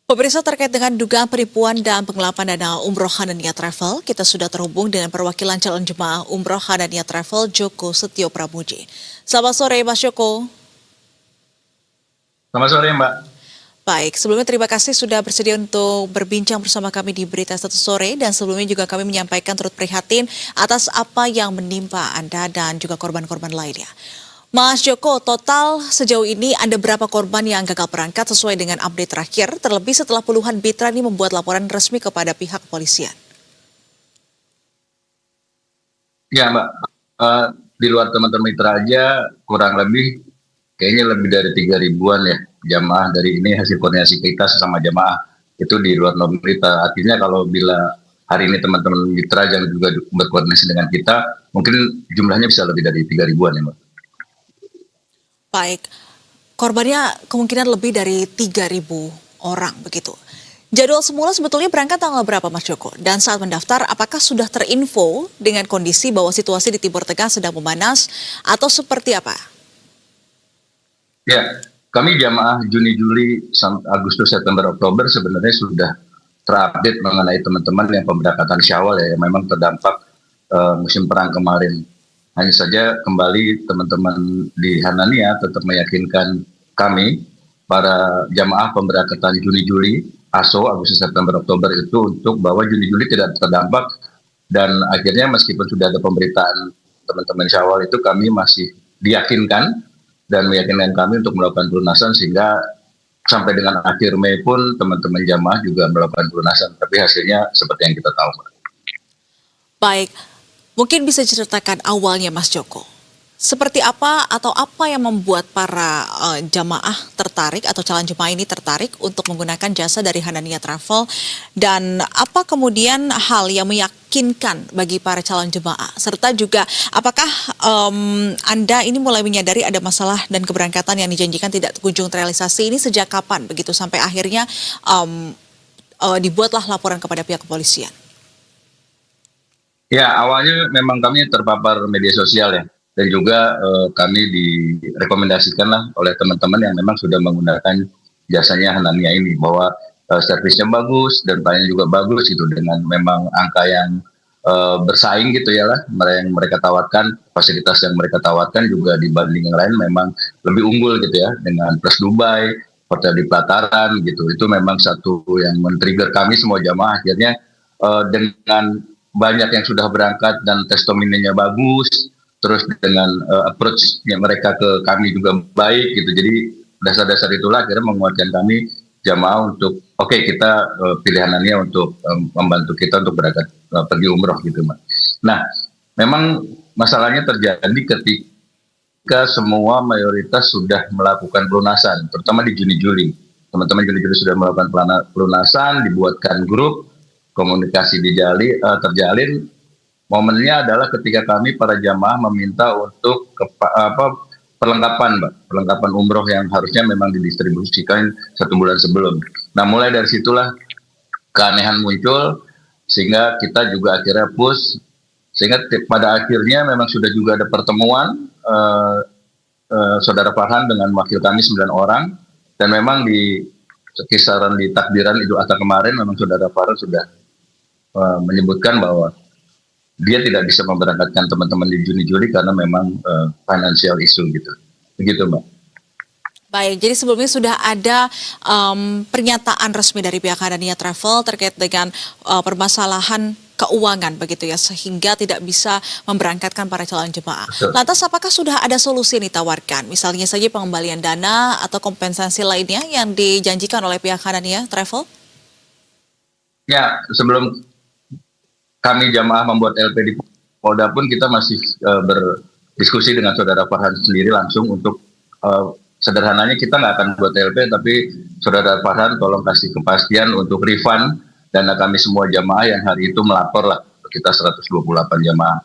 Pemirsa, terkait dengan dugaan penipuan dan penggelapan dana umroh Hanania Travel, kita sudah terhubung dengan perwakilan calon jemaah umroh Hanania Travel, Joko Setio Pramuji. Selamat sore, Mas Joko. Selamat sore, Mbak. Baik, sebelumnya terima kasih sudah bersedia untuk berbincang bersama kami di Berita Satu Sore, dan sebelumnya juga kami menyampaikan turut prihatin atas apa yang menimpa Anda dan juga korban-korban lainnya. Mas Joko, total sejauh ini ada berapa korban yang gagal berangkat sesuai dengan update terakhir, terlebih setelah puluhan mitra ini membuat laporan resmi kepada pihak kepolisian? Ya, Mbak. Di luar teman-teman mitra aja kurang lebih kayaknya lebih dari 3 ribuan ya jamaah. Dari ini hasil koordinasi kita sesama jamaah itu di luar mitra. Artinya kalau bila hari ini teman-teman mitra yang juga berkoordinasi dengan kita, mungkin jumlahnya bisa lebih dari 3 ribuan ya, Mbak. Baik, korbannya kemungkinan lebih dari 3.000 orang begitu. Jadwal semula sebetulnya berangkat tanggal berapa, Mas Joko? Dan saat mendaftar, apakah sudah terinfo dengan kondisi bahwa situasi di Timur Tengah sedang memanas atau seperti apa? Ya, kami jamaah Juni, Juli, Agustus, September, Oktober sebenarnya sudah terupdate mengenai teman-teman yang pemberangkatan Syawal ya, yang memang terdampak musim perang kemarin. Hanya saja kembali teman-teman di Hanania tetap meyakinkan kami, para jamaah pemberangkatan Juni, Juli, ASO, Agustus, September, Oktober itu untuk bahwa Juni, Juli tidak terdampak. Dan akhirnya meskipun sudah ada pemberitaan teman-teman Syawal itu, kami masih diyakinkan dan meyakinkan kami untuk melakukan pelunasan, sehingga sampai dengan akhir Mei pun teman-teman jamaah juga melakukan pelunasan. Tapi hasilnya seperti yang kita tahu. Baik, mungkin bisa diceritakan awalnya, Mas Joko. Seperti apa atau apa yang membuat para jamaah tertarik atau calon jemaah ini tertarik untuk menggunakan jasa dari Hanania Travel, dan apa kemudian hal yang meyakinkan bagi para calon jemaah, serta juga apakah Anda ini mulai menyadari ada masalah dan keberangkatan yang dijanjikan tidak kunjung terrealisasi ini sejak kapan begitu sampai akhirnya dibuatlah laporan kepada pihak kepolisian? Ya, awalnya memang kami terpapar media sosial ya, dan juga kami direkomendasikan lah oleh teman-teman yang memang sudah menggunakan jasanya Hanania ini, bahwa servisnya bagus dan pelayanannya juga bagus gitu, dengan memang angka yang bersaing gitu ya lah, yang mereka tawarkan, fasilitas yang mereka tawarkan juga dibanding yang lain memang lebih unggul gitu ya, dengan Plus Dubai, hotel di pelataran gitu. Itu memang satu yang men-trigger kami semua jamaah. Akhirnya dengan banyak yang sudah berangkat dan testimoninya bagus, terus dengan approach-nya mereka ke kami juga baik gitu. Jadi dasar-dasar itulah akhirnya menguatkan kami jamaah untuk kita pilihan Hanania untuk membantu kita untuk berangkat pergi umroh gitu, Mbak. Nah, memang masalahnya terjadi ketika semua mayoritas sudah melakukan pelunasan, terutama di Juni-Juli. Teman-teman Juni-Juli sudah melakukan pelunasan, dibuatkan grup, komunikasi terjalin. Momennya adalah ketika kami para jamaah meminta untuk perlengkapan, Mbak, perlengkapan umroh yang harusnya memang didistribusikan 1 bulan sebelum. Nah, mulai dari situlah keanehan muncul, sehingga kita juga akhirnya push, sehingga pada akhirnya memang sudah juga ada pertemuan Saudara Farhan dengan wakil kami 9 orang, dan memang di kisaran di takbiran Idul Adha kemarin memang Saudara Farhan sudah menyebutkan bahwa dia tidak bisa memberangkatkan teman-teman di Juni-Juli karena memang financial issue gitu. Begitu, Mbak. Baik, jadi sebelumnya sudah ada pernyataan resmi dari pihak Hanania Travel terkait dengan permasalahan keuangan begitu ya, sehingga tidak bisa memberangkatkan para calon jemaah. Betul. Lantas apakah sudah ada solusi yang ditawarkan? Misalnya saja pengembalian dana atau kompensasi lainnya yang dijanjikan oleh pihak Hanania Travel? Ya, sebelum kami jamaah membuat LP di Polda pun kita masih berdiskusi dengan Saudara Farhan sendiri langsung untuk sederhananya kita nggak akan buat LP, tapi Saudara Farhan tolong kasih kepastian untuk refund dana kami semua jamaah yang hari itu melapor lah, kita 128 jamaah.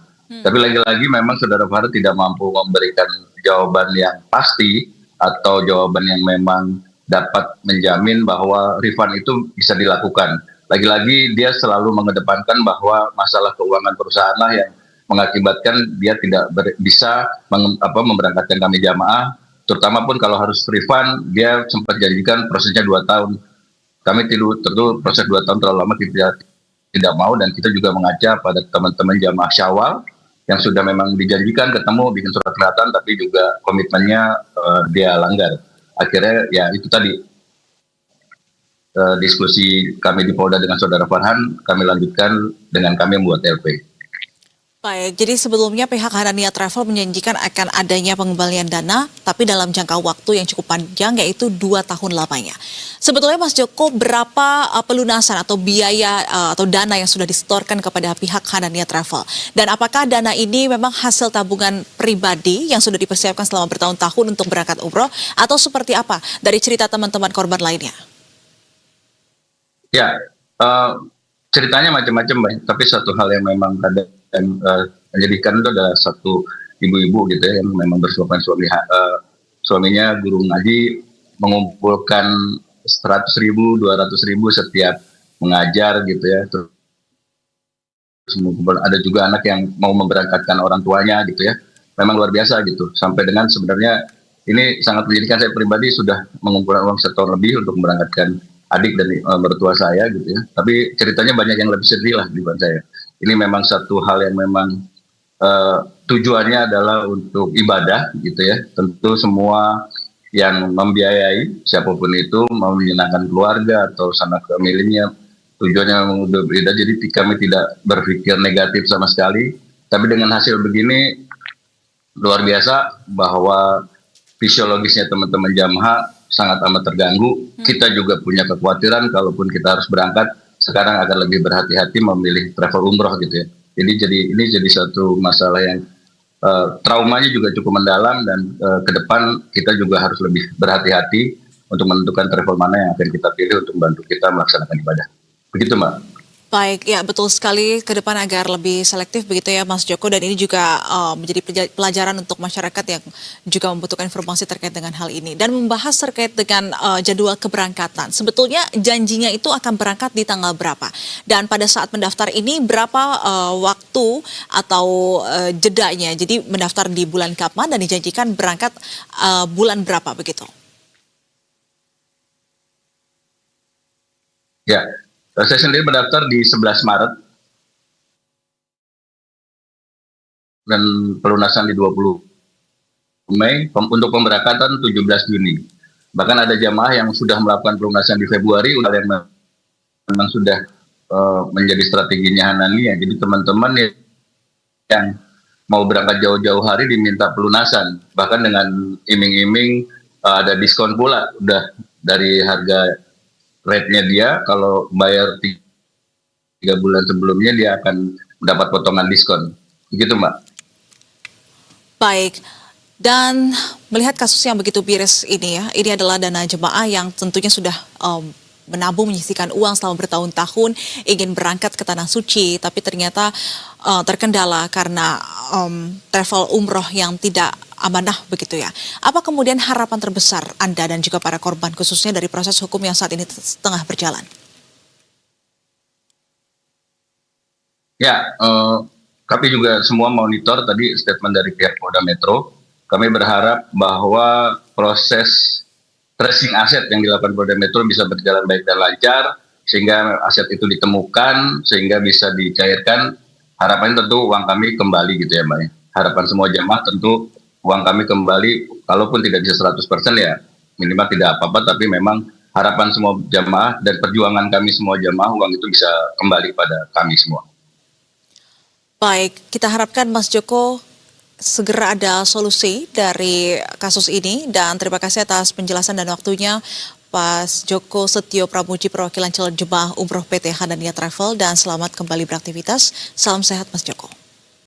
Tapi lagi-lagi memang Saudara Farhan tidak mampu memberikan jawaban yang pasti atau jawaban yang memang dapat menjamin bahwa refund itu bisa dilakukan. Lagi-lagi dia selalu mengedepankan bahwa masalah keuangan perusahaan lah yang mengakibatkan dia tidak bisa memberangkatkan kami jamaah, terutama pun kalau harus refund, dia sempat janjikan prosesnya 2 tahun. Kami tentu proses 2 tahun terlalu lama kita tidak mau, dan kita juga mengaca pada teman-teman jamaah Syawal yang sudah memang dijanjikan ketemu bikin surat kelihatan, tapi juga komitmennya dia langgar. Akhirnya ya itu tadi, diskusi kami di Polda dengan Saudara Farhan kami lanjutkan dengan kami membuat LP. Baik, jadi sebelumnya pihak Hanania Travel menjanjikan akan adanya pengembalian dana, tapi dalam jangka waktu yang cukup panjang, yaitu 2 tahun lamanya. Sebetulnya Mas Joko, berapa pelunasan atau biaya atau dana yang sudah disetorkan kepada pihak Hanania Travel? Dan apakah dana ini memang hasil tabungan pribadi yang sudah dipersiapkan selama bertahun-tahun untuk berangkat umroh, atau seperti apa dari cerita teman-teman korban lainnya? Ya, ceritanya macam-macam, Mbak. Tapi satu hal yang memang kadang menyedihkan itu ada satu ibu-ibu gitu ya, yang memang bersuami suaminya guru ngaji, mengumpulkan 100.000, 200.000 setiap mengajar gitu ya. Terus ada juga anak yang mau memberangkatkan orang tuanya gitu ya. Memang luar biasa gitu. Sampai dengan sebenarnya ini sangat menyedihkan, saya pribadi sudah mengumpulkan uang setahun lebih untuk memberangkatkan adik dan mertua saya gitu ya. Tapi ceritanya banyak yang lebih sedih lah dibanding saya. Ini memang satu hal yang memang tujuannya adalah untuk ibadah gitu ya. Tentu semua yang membiayai siapapun itu mau menyenangkan keluarga atau sanak familinya, tujuannya memang udah berbeda. Jadi kami tidak berpikir negatif sama sekali. Tapi dengan hasil begini luar biasa, bahwa fisiologisnya teman-teman jamaah sangat amat terganggu. Kita juga punya kekhawatiran kalaupun kita harus berangkat sekarang akan lebih berhati-hati memilih travel umroh gitu ya. Jadi ini jadi satu masalah yang traumanya juga cukup mendalam, dan ke depan kita juga harus lebih berhati-hati untuk menentukan travel mana yang akan kita pilih untuk membantu kita melaksanakan ibadah. Begitu, Mbak. Baik, ya betul sekali, ke depan agar lebih selektif begitu ya Mas Joko, dan ini juga menjadi pelajaran untuk masyarakat yang juga membutuhkan informasi terkait dengan hal ini. Dan membahas terkait dengan jadwal keberangkatan, sebetulnya janjinya itu akan berangkat di tanggal berapa? Dan pada saat mendaftar ini berapa waktu atau jedanya? Jadi mendaftar di bulan kapan dan dijanjikan berangkat bulan berapa begitu? Ya, saya sendiri mendaftar di 11 Maret dan pelunasan di 20 Mei, untuk pemberangkatan 17 Juni. Bahkan ada jamaah yang sudah melakukan pelunasan di Februari, yang memang sudah menjadi strateginya Hanania. Jadi teman-teman yang mau berangkat jauh-jauh hari diminta pelunasan, bahkan dengan iming-iming ada diskon pula, udah dari harga rate-nya dia, kalau bayar 3 bulan sebelumnya dia akan mendapat potongan diskon. Begitu, Mbak. Baik, dan melihat kasus yang begitu miris ini ya, ini adalah dana jemaah yang tentunya sudah menabung, menyisihkan uang selama bertahun-tahun, ingin berangkat ke Tanah Suci, tapi ternyata terkendala karena travel umroh yang tidak amanah begitu ya. Apa kemudian harapan terbesar Anda dan juga para korban, khususnya dari proses hukum yang saat ini tengah berjalan? Ya, kami juga semua monitor tadi statement dari pihak Polda Metro. Kami berharap bahwa proses tracing aset yang dilakukan Polda Metro bisa berjalan baik dan lancar, sehingga aset itu ditemukan, sehingga bisa dicairkan. Harapannya tentu uang kami kembali gitu ya, Mbak. Harapan semua jamaah tentu uang kami kembali, kalaupun tidak bisa 100% ya minimal tidak apa-apa, tapi memang harapan semua jamaah dan perjuangan kami semua jamaah, uang itu bisa kembali pada kami semua. Baik, kita harapkan Mas Joko segera ada solusi dari kasus ini, dan terima kasih atas penjelasan dan waktunya Mas Joko Setio Pramuji, perwakilan calon jemaah umroh PT Hanania Travel, dan selamat kembali beraktivitas. Salam sehat Mas Joko.